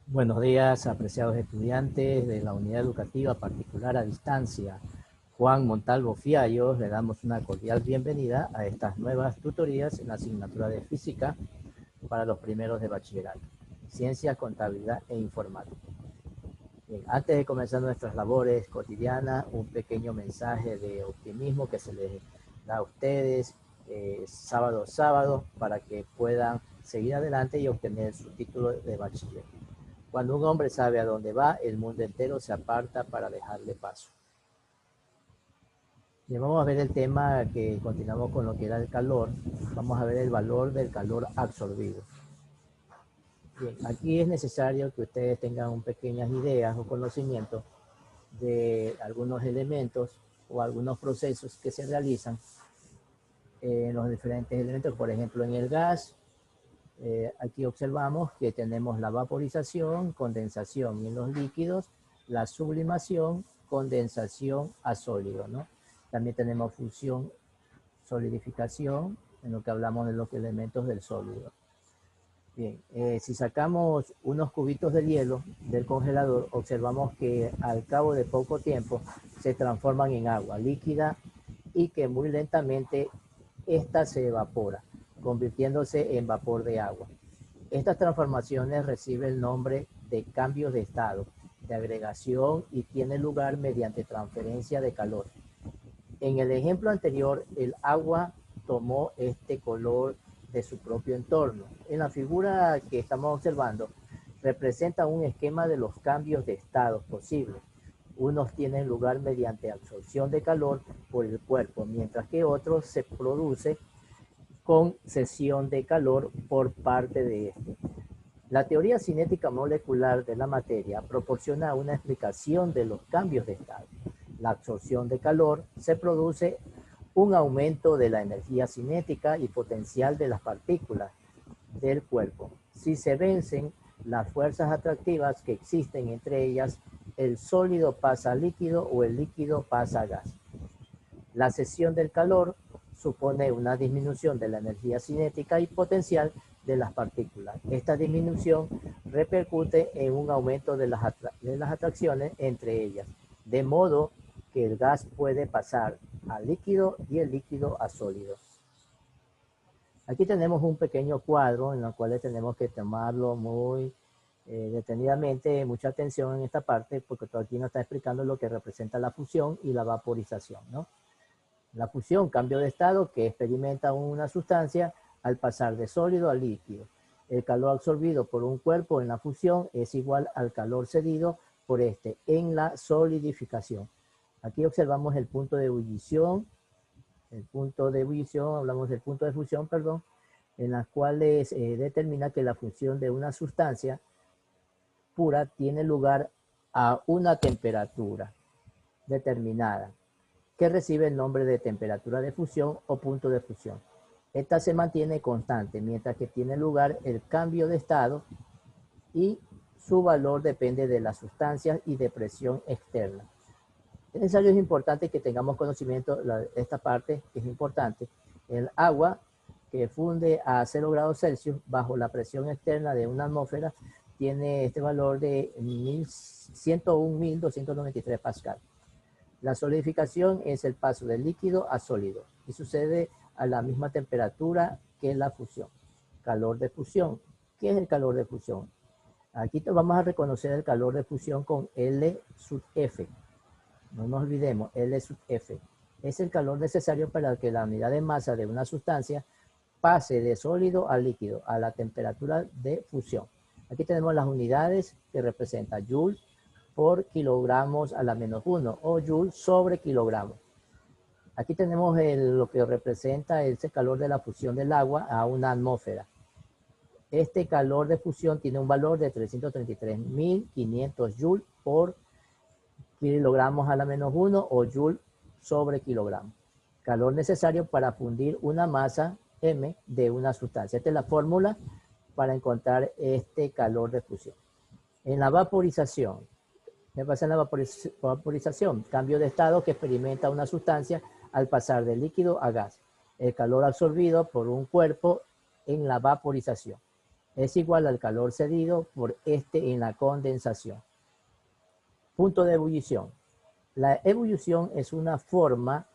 Buenos días, apreciados estudiantes de la unidad educativa particular a distancia. Juan Montalvo Fiallos, le damos una cordial bienvenida a estas nuevas tutorías en la asignatura de física para los primeros de bachillerato, ciencias, contabilidad e informática. Bien, antes de comenzar nuestras labores cotidianas, un pequeño mensaje de optimismo que se les da a ustedes sábado a sábado para que puedan seguir adelante y obtener su título de bachiller. Cuando un hombre sabe a dónde va, el mundo entero se aparta para dejarle paso. Bien, vamos a ver el tema que continuamos con lo que era el calor. Vamos a ver el valor del calor absorbido. Bien, aquí es necesario que ustedes tengan pequeñas ideas o conocimientos de algunos elementos o algunos procesos que se realizan en los diferentes elementos. Por ejemplo, en el gas, aquí observamos que tenemos la vaporización, condensación, y en los líquidos la sublimación, condensación a sólido, ¿no? También tenemos fusión, solidificación, en lo que hablamos de los elementos del sólido. Bien, si sacamos unos cubitos de hielo del congelador, observamos que al cabo de poco tiempo se transforman en agua líquida y que muy lentamente esta se evapora, convirtiéndose en vapor de agua. Estas transformaciones reciben el nombre de cambios de estado, de agregación y tienen lugar mediante transferencia de calor. En el ejemplo anterior, el agua tomó este color de su propio entorno. En la figura que estamos observando, representa un esquema de los cambios de estado posibles. Unos tienen lugar mediante absorción de calor por el cuerpo, mientras que otros se produce con cesión de calor por parte de este. La teoría cinética molecular de la materia proporciona una explicación de los cambios de estado. La absorción de calor se produce un aumento de la energía cinética y potencial de las partículas del cuerpo. Si se vencen las fuerzas atractivas que existen entre ellas, el sólido pasa a líquido o el líquido pasa a gas. La cesión del calor supone una disminución de la energía cinética y potencial de las partículas. Esta disminución repercute en un aumento de las atracciones entre ellas, de modo que el gas puede pasar a líquido y el líquido a sólido. Aquí tenemos un pequeño cuadro en el cual tenemos que tomarlo muy detenidamente, mucha atención en esta parte, porque todo aquí nos está explicando lo que representa la fusión y la vaporización, ¿no? La fusión, cambio de estado que experimenta una sustancia al pasar de sólido a líquido. El calor absorbido por un cuerpo en la fusión es igual al calor cedido por este en la solidificación. Aquí observamos el punto de ebullición, hablamos del punto de fusión, perdón, en las cuales determina que la fusión de una sustancia pura tiene lugar a una temperatura determinada, que recibe el nombre de temperatura de fusión o punto de fusión. Esta se mantiene constante, mientras que tiene lugar el cambio de estado y su valor depende de las sustancias y de presión externa. Es necesario, es importante que tengamos conocimiento de esta parte, que es importante. El agua que funde a 0 grados Celsius bajo la presión externa de una atmósfera tiene este valor de 101.293 pascal. La solidificación es el paso del líquido a sólido y sucede a la misma temperatura que la fusión. Calor de fusión. ¿Qué es el calor de fusión? Aquí vamos a reconocer el calor de fusión con L sub F. No nos olvidemos, L sub F. Es el calor necesario para que la unidad de masa de una sustancia pase de sólido a líquido a la temperatura de fusión. Aquí tenemos las unidades que representan Joule por kilogramos a la menos 1 o Joule sobre kilogramo. Aquí tenemos lo que representa ese calor de la fusión del agua a una atmósfera. Este calor de fusión tiene un valor de 333.500 Joule por kilogramos a la menos 1 o Joule sobre kilogramo. Calor necesario para fundir una masa M de una sustancia. Esta es la fórmula para encontrar este calor de fusión. En la vaporización, ¿qué pasa en la vaporización? Cambio de estado que experimenta una sustancia al pasar de líquido a gas. El calor absorbido por un cuerpo en la vaporización. es igual al calor cedido por este en la condensación. Punto de ebullición. La ebullición es una forma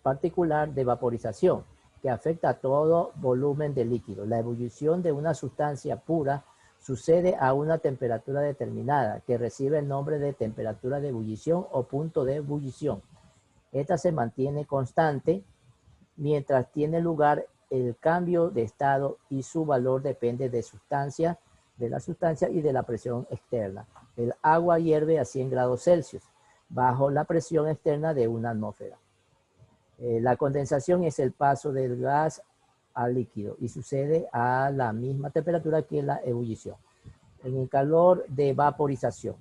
particular de vaporización que afecta a todo volumen de líquido. La ebullición de una sustancia pura sucede a una temperatura determinada que recibe el nombre de temperatura de ebullición o punto de ebullición. Esta se mantiene constante mientras tiene lugar el cambio de estado y su valor depende de la sustancia y de la presión externa. El agua hierve a 100 grados Celsius bajo la presión externa de una atmósfera. La condensación es el paso del gas al líquido y sucede a la misma temperatura que la ebullición. En el calor de vaporización.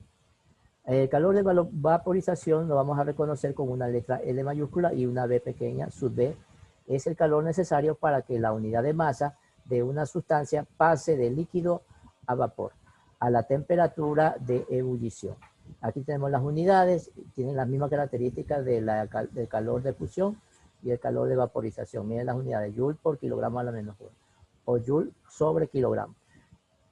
El calor de vaporización lo vamos a reconocer con una letra L mayúscula y una B pequeña, sub B. Es el calor necesario para que la unidad de masa de una sustancia pase de líquido a vapor a la temperatura de ebullición. Aquí tenemos las unidades, tienen las mismas características del calor de fusión y el calor de vaporización. Miren las unidades, joule por kilogramo a la menos 1 o joule sobre kilogramo.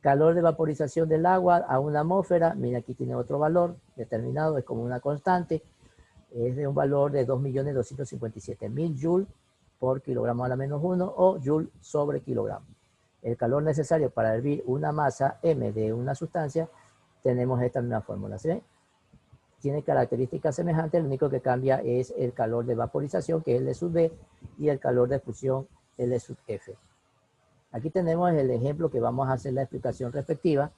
Calor de vaporización del agua a una atmósfera, mira aquí tiene otro valor determinado, es como una constante, es de un valor de 2.257.000 joules por kilogramo a la menos 1 o joule sobre kilogramo. El calor necesario para hervir una masa M de una sustancia, tenemos esta misma fórmula, ¿sí? Tiene características semejantes, lo único que cambia es el calor de vaporización, que es L sub B, y el calor de fusión, L sub F. Aquí tenemos el ejemplo que vamos a hacer la explicación respectiva,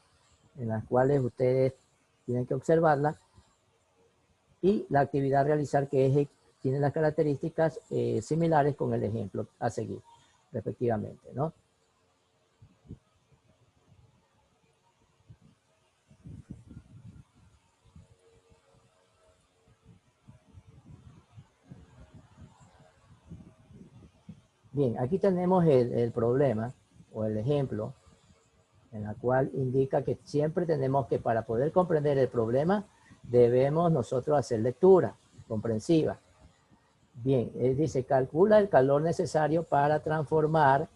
en las cuales ustedes tienen que observarla, y la actividad a realizar que tiene las características similares con el ejemplo a seguir, respectivamente, ¿no? Bien, aquí tenemos el problema o el ejemplo en la cual indica que siempre tenemos que, para poder comprender el problema, debemos nosotros hacer lectura comprensiva. Bien, dice, calcula el calor necesario para transformar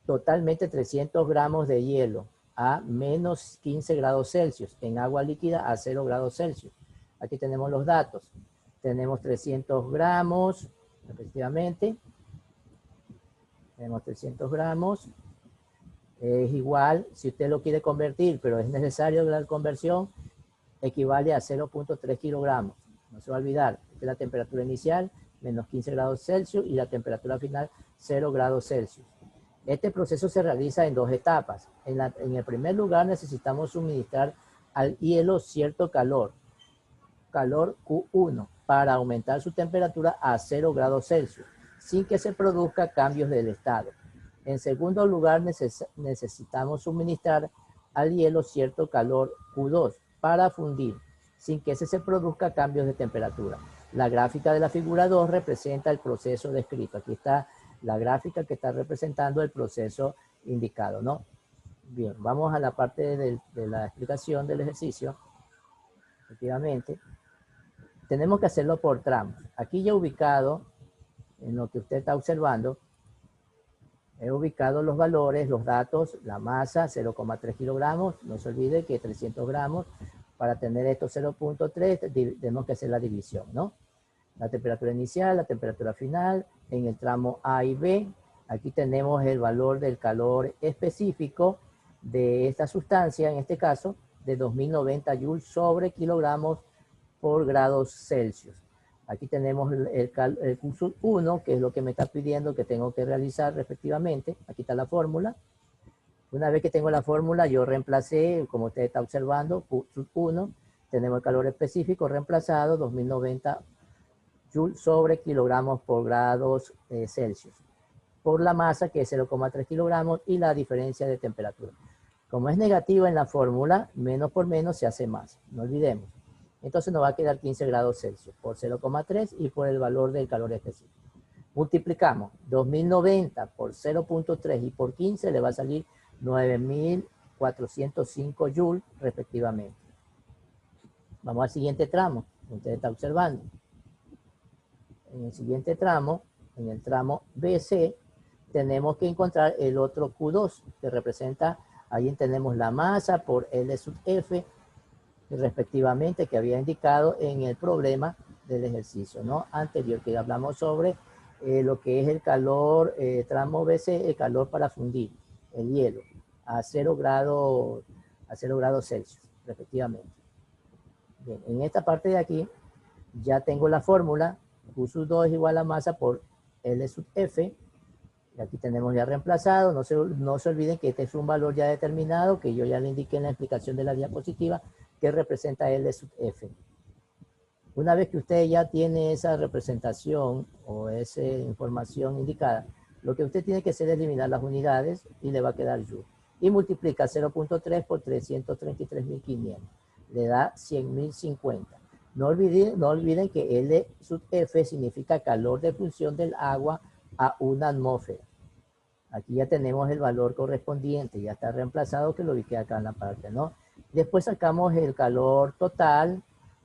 totalmente 300 gramos de hielo a menos 15 grados Celsius en agua líquida a 0 grados Celsius. Aquí tenemos los datos. Tenemos 300 gramos, efectivamente. Tenemos 300 gramos. Es igual, si usted lo quiere convertir, pero es necesario la conversión, equivale a 0.3 kilogramos. No se va a olvidar, esta es la temperatura inicial, menos 15 grados Celsius, y la temperatura final, 0 grados Celsius. Este proceso se realiza en dos etapas. En el primer lugar necesitamos suministrar al hielo cierto calor Q1, para aumentar su temperatura a 0 grados Celsius, sin que se produzca cambios del estado. En segundo lugar, necesitamos suministrar al hielo cierto calor Q2 para fundir, sin que se produzca cambios de temperatura. La gráfica de la figura 2 representa el proceso descrito. Aquí está la gráfica que está representando el proceso indicado, ¿no? Bien, vamos a la parte de la explicación del ejercicio. Efectivamente, tenemos que hacerlo por tramos. Aquí ya ubicado, en lo que usted está observando, he ubicado los valores, los datos, la masa, 0,3 kilogramos. No se olvide que 300 gramos, para tener esto 0.3, tenemos que hacer la división, ¿no? La temperatura inicial, la temperatura final, en el tramo A y B. Aquí tenemos el valor del calor específico de esta sustancia, en este caso, de 2090 joules sobre kilogramos por grados Celsius. Aquí tenemos el curso 1, que es lo que me está pidiendo que tengo que realizar respectivamente. Aquí está la fórmula. Una vez que tengo la fórmula, yo reemplacé, como usted está observando, curso 1, tenemos el calor específico reemplazado, 2090 joules sobre kilogramos por grados Celsius, por la masa, que es 0,3 kilogramos, y la diferencia de temperatura. Como es negativa en la fórmula, menos por menos se hace más, no olvidemos. Entonces nos va a quedar 15 grados Celsius por 0,3 y por el valor del calor específico. Multiplicamos 2090 por 0.3 y por 15 le va a salir 9.405 joules respectivamente. Vamos al siguiente tramo, usted está observando. En el siguiente tramo, en el tramo BC, tenemos que encontrar el otro Q2, que representa, ahí tenemos la masa por L sub F, respectivamente, que había indicado en el problema del ejercicio, ¿no?, anterior, que hablamos sobre lo que es el calor tramo BC, el calor para fundir el hielo a 0 grados Celsius, respectivamente. Bien, en esta parte de aquí ya tengo la fórmula, Q sub 2 es igual a masa por L sub F, y aquí tenemos ya reemplazado. No se olviden que este es un valor ya determinado, que yo ya le indiqué en la explicación de la diapositiva, que representa L sub F. Una vez que usted ya tiene esa representación o esa información indicada, lo que usted tiene que hacer es eliminar las unidades y le va a quedar Joule. Y multiplica 0.3 por 333.500. Le da 100.050. No olviden que L sub F significa calor de función del agua a una atmósfera. Aquí ya tenemos el valor correspondiente, ya está reemplazado, que lo ubiqué acá en la parte, ¿no? Después sacamos el calor total,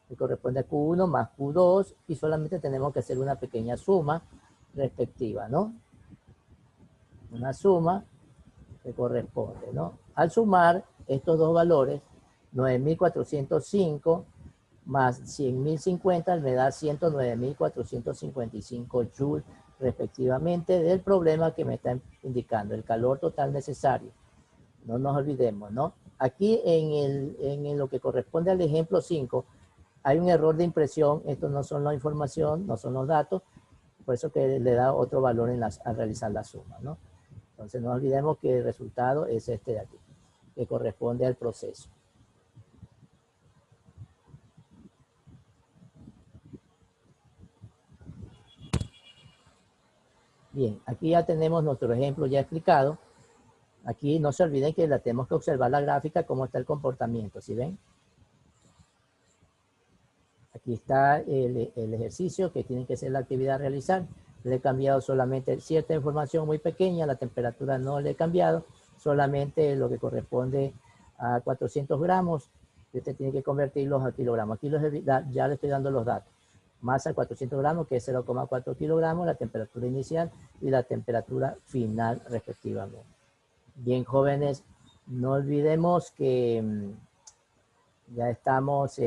que corresponde a Q1 más Q2, y solamente tenemos que hacer una pequeña suma respectiva, ¿no? Una suma que corresponde, ¿no? Al sumar estos dos valores, 9.405 más 100.050 me da 109.455 joules respectivamente del problema que me está indicando, el calor total necesario. No nos olvidemos, ¿no? Aquí en lo que corresponde al ejemplo 5, hay un error de impresión. Esto no son la información, no son los datos, por eso que le da otro valor al realizar la suma, ¿no? Entonces no olvidemos que el resultado es este de aquí, que corresponde al proceso. Bien, aquí ya tenemos nuestro ejemplo ya explicado. Aquí no se olviden que tenemos que observar la gráfica, cómo está el comportamiento, ¿sí ven? Aquí está el ejercicio que tiene que ser la actividad a realizar. Le he cambiado solamente cierta información muy pequeña, la temperatura no le he cambiado, solamente lo que corresponde a 400 gramos, usted tiene que convertirlos a kilogramos. Aquí ya le estoy dando los datos. Masa 400 gramos, que es 0,4 kilogramos, la temperatura inicial y la temperatura final respectivamente. Bien, jóvenes, no olvidemos que ya estamos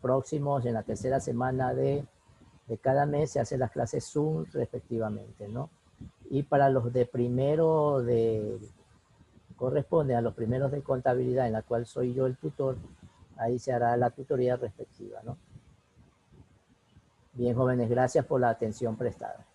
próximos en la tercera semana de cada mes, se hacen las clases Zoom respectivamente, ¿no? Y para los de primero corresponde a los primeros de contabilidad, en la cual soy yo el tutor, ahí se hará la tutoría respectiva, ¿no? Bien, jóvenes, gracias por la atención prestada.